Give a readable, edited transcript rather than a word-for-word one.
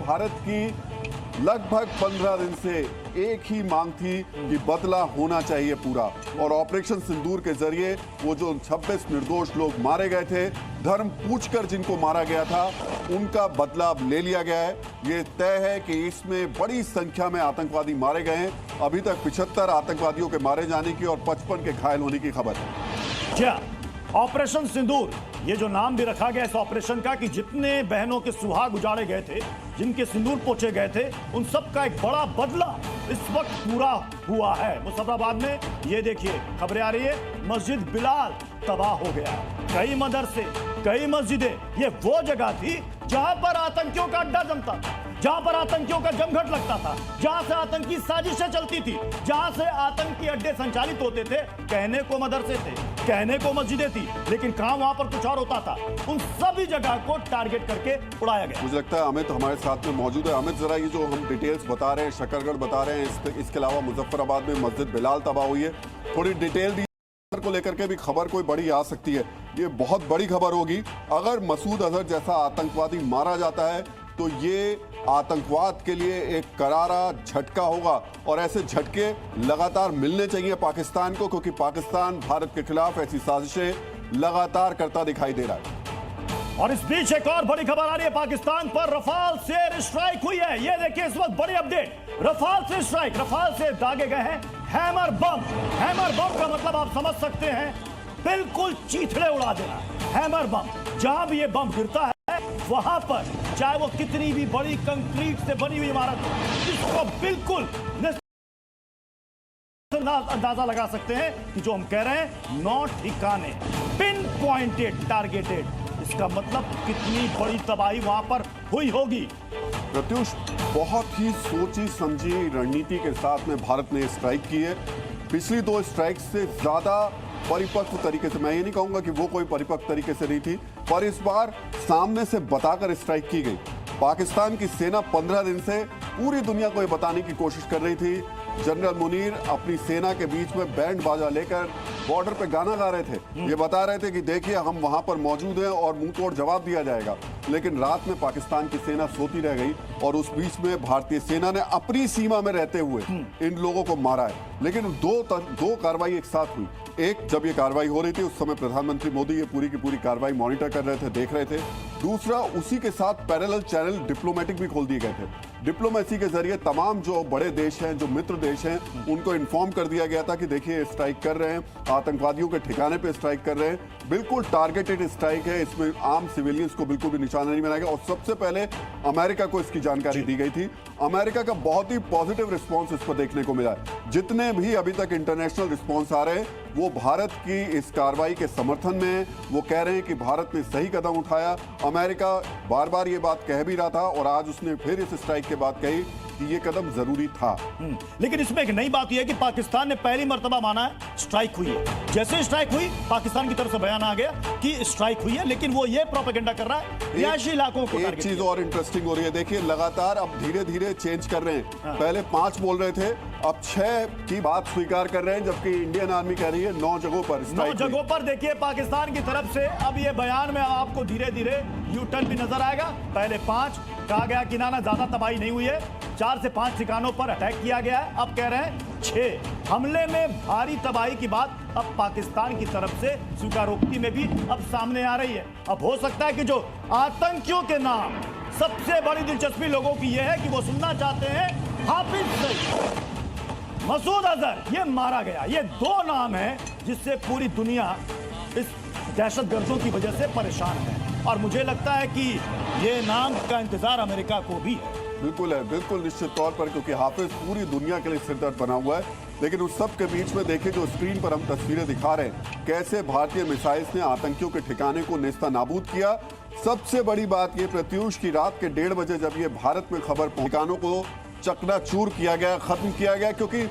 भारत की लगभग 15 दिन से एक ही मांग थी कि बदला होना चाहिए पूरा, और ऑपरेशन सिंदूर के जरिए वो जो 26 निर्दोष लोग मारे गए थे, धर्म पूछकर जिनको मारा गया था, उनका बदला अब ले लिया गया है। ये तय है कि इसमें बड़ी संख्या में आतंकवादी मारे गए हैं। अभी तक 75 आतंकवादियों के मारे जाने की और 55 के घायल होने की खबर है। क्या ऑपरेशन सिंदूर, ये जो नाम भी रखा गया इस ऑपरेशन का, कि जितने बहनों के सुहाग उजाड़े गए थे, जिनके सिंदूर पोछे गए थे, उन सब का एक बड़ा बदला इस वक्त पूरा हुआ है। मुजफ्फराबाद में ये देखिए खबरें आ रही है, मस्जिद बिलाल तबाह हो गया। कई मदरसे, कई मस्जिदें, ये वो जगह थी जहां पर आतंकियों का अड्डा जमता था, जहां पर आतंकियों का जमघट लगता था, जहां से आतंकी साजिशें चलती थी, जहां से आतंकी अड्डे संचालित होते थे। कहने को मदरसे थे, कहने को मस्जिदें थी, लेकिन काम वहां पर कुछ और होता था। उन सभी जगह को टारगेट करके उड़ाया गया। मुझे लगता है अमित हमारे साथ में मौजूद है। अमित, जरा ये जो हम डिटेल्स बता रहे हैं, शकरगढ़ बता रहे हैं, इसके अलावा मुजफ्फराबाद में मस्जिद बिलाल तबाह हुई है, थोड़ी डिटेल दी को लेकर के भी खबर कोई बड़ी आ सकती है। ये बहुत बड़ी खबर होगी अगर मसूद अजहर जैसा आतंकवादी मारा जाता है, तो ये आतंकवाद के लिए एक करारा झटका होगा, और ऐसे झटके लगातार मिलने चाहिए पाकिस्तान को, क्योंकि पाकिस्तान भारत के खिलाफ ऐसी साजिशें लगातार करता दिखाई दे रहा है। और इस बीच एक और बड़ी खबर आ रही है, पाकिस्तान पर रफाल से एयर स्ट्राइक हुई है। ये देखिए इस वक्त बड़ी अपडेट, रफाल से स्ट्राइक, रफाल से दागे गए हैं हैमर बम। हैमर बम का मतलब आप समझ सकते हैं, बिल्कुल चीथड़े उड़ा देना। हैमर बम, जहां भी ये बम गिरता है वहां पर, चाहे वो कितनी भी बड़ी कंक्रीट से बनी हुई इमारत हो, इसको बिल्कुल अंदाजा लगा सकते हैं कि जो हम कह रहे हैं, नौ ठिकाने, पिन पॉइंटेड, टारगेटेड। इसका मतलब कितनी बड़ी तबाही वहां पर हुई होगी। प्रत्युष, बहुत ही सोची समझी रणनीति के साथ में भारत ने स्ट्राइक की है। पिछली 2 स्ट्राइक से ज्यादा परिपक्व तरीके से, मैं ये नहीं कहूंगा कि वो कोई परिपक्व तरीके से नहीं थी, पर इस बार सामने से बताकर स्ट्राइक की गई। पाकिस्तान की सेना 15 दिन से पूरी दुनिया को ये बताने की कोशिश कर रही थी। जनरल मुनीर अपनी सेना के बीच में बैंड बाजा लेकर बॉर्डर पे गाना गा रहे थे, ये बता रहे थे कि देखिए हम वहां पर मौजूद हैं और मुंह तोड़ जवाब दिया जाएगा। लेकिन रात में पाकिस्तान की सेना सोती रह गई, और उस बीच में भारतीय सेना ने अपनी सीमा में रहते हुए इन लोगों को मारा है। लेकिन दो कार्रवाई एक साथ हुई। एक, जब ये कार्रवाई हो रही थी उस समय प्रधानमंत्री मोदी ये पूरी की पूरी कार्रवाई मॉनिटर कर रहे थे, देख रहे थे। दूसरा, उसी के साथ पैरेलल चैनल डिप्लोमेटिक भी खोल दिए गए थे। डिप्लोमेसी के जरिए तमाम जो बड़े देश हैं, जो मित्र देश हैं, उनको इन्फॉर्म कर दिया गया था कि देखिए स्ट्राइक कर रहे हैं, आतंकवादियों के ठिकाने पे स्ट्राइक कर रहे हैं। बिल्कुल टारगेटेड स्ट्राइक है, इसमें आम सिविलियंस को बिल्कुल भी निशाना नहीं बनाया गया। और सबसे पहले अमेरिका को इसकी जानकारी दी गई थी। अमेरिका का बहुत ही पॉजिटिव रिस्पॉन्स इस पर देखने को मिला है। जितने भी अभी तक इंटरनेशनल रिस्पॉन्स आ रहे हैं, वो भारत की इस कार्रवाई के समर्थन में है। वो कह रहे हैं कि भारत ने सही कदम उठाया। अमेरिका बार बार ये बात कह भी रहा था, और आज उसने फिर इस स्ट्राइक के बाद कही कि ये कदम जरूरी था। लेकिन इसमें एक नई बात यह है कि पाकिस्तान ने पहली मर्तबा माना है स्ट्राइक हुई है। जैसे स्ट्राइक हुई, पाकिस्तान की तरफ से बयान आ गया कि स्ट्राइक हुई है, लेकिन वो ये प्रोपेगेंडा कर रहा है रिहायशी इलाकों को। एक चीज और इंटरेस्टिंग हो रही है, देखिए लगातार अब धीरे धीरे चेंज कर रहे हैं। पहले 5 बोल रहे थे, अब 6 की बात स्वीकार कर रहे हैं, जबकि इंडियन आर्मी कह रही है 9 जगहों पर। 9 जगहों पर देखिए पाकिस्तान की तरफ से अब ये बयान में आपको धीरे धीरे यू टर्न भी नजर आएगा। पहले 5 कहा गया कि ना ज्यादा तबाही नहीं हुई है, 4 से 5 ठिकानों पर अटैक किया गया है। अब कह रहे हैं 6 हमले में भारी तबाही की बात अब पाकिस्तान की तरफ से स्वीकारोक्ति में भी अब सामने आ रही है। अब हो सकता है कि जो आतंकियों के नाम, सबसे बड़ी दिलचस्पी लोगों की यह है कि वो सुनना चाहते हैं हाफिज सईद, मसूद अजहर, ये मारा गया। ये 2 नाम हैं जिससे पूरी दुनिया इस दहशतगर्दों की वजह से परेशान है, और मुझे लगता है कि ये नाम का इंतजार अमेरिका को भी है। बिल्कुल है, बिल्कुल निश्चित तौर पर, क्योंकि हाफिज पूरी दुनिया के लिए सिरदर्द बना हुआ है। लेकिन उस सब के बीच में देखिए जो स्क्रीन पर हम तस्वीरें दिखा रहे हैं, कैसे भारतीय मिसाइल्स ने आतंकियों के ठिकाने को नेस्ता नाबूद किया। सबसे बड़ी बात ये प्रत्युष की, रात के 1:30 बजे जब ये भारत में खबर, ठिकानों को चकनाचूर किया गया, खत्म किया गया, क्योंकि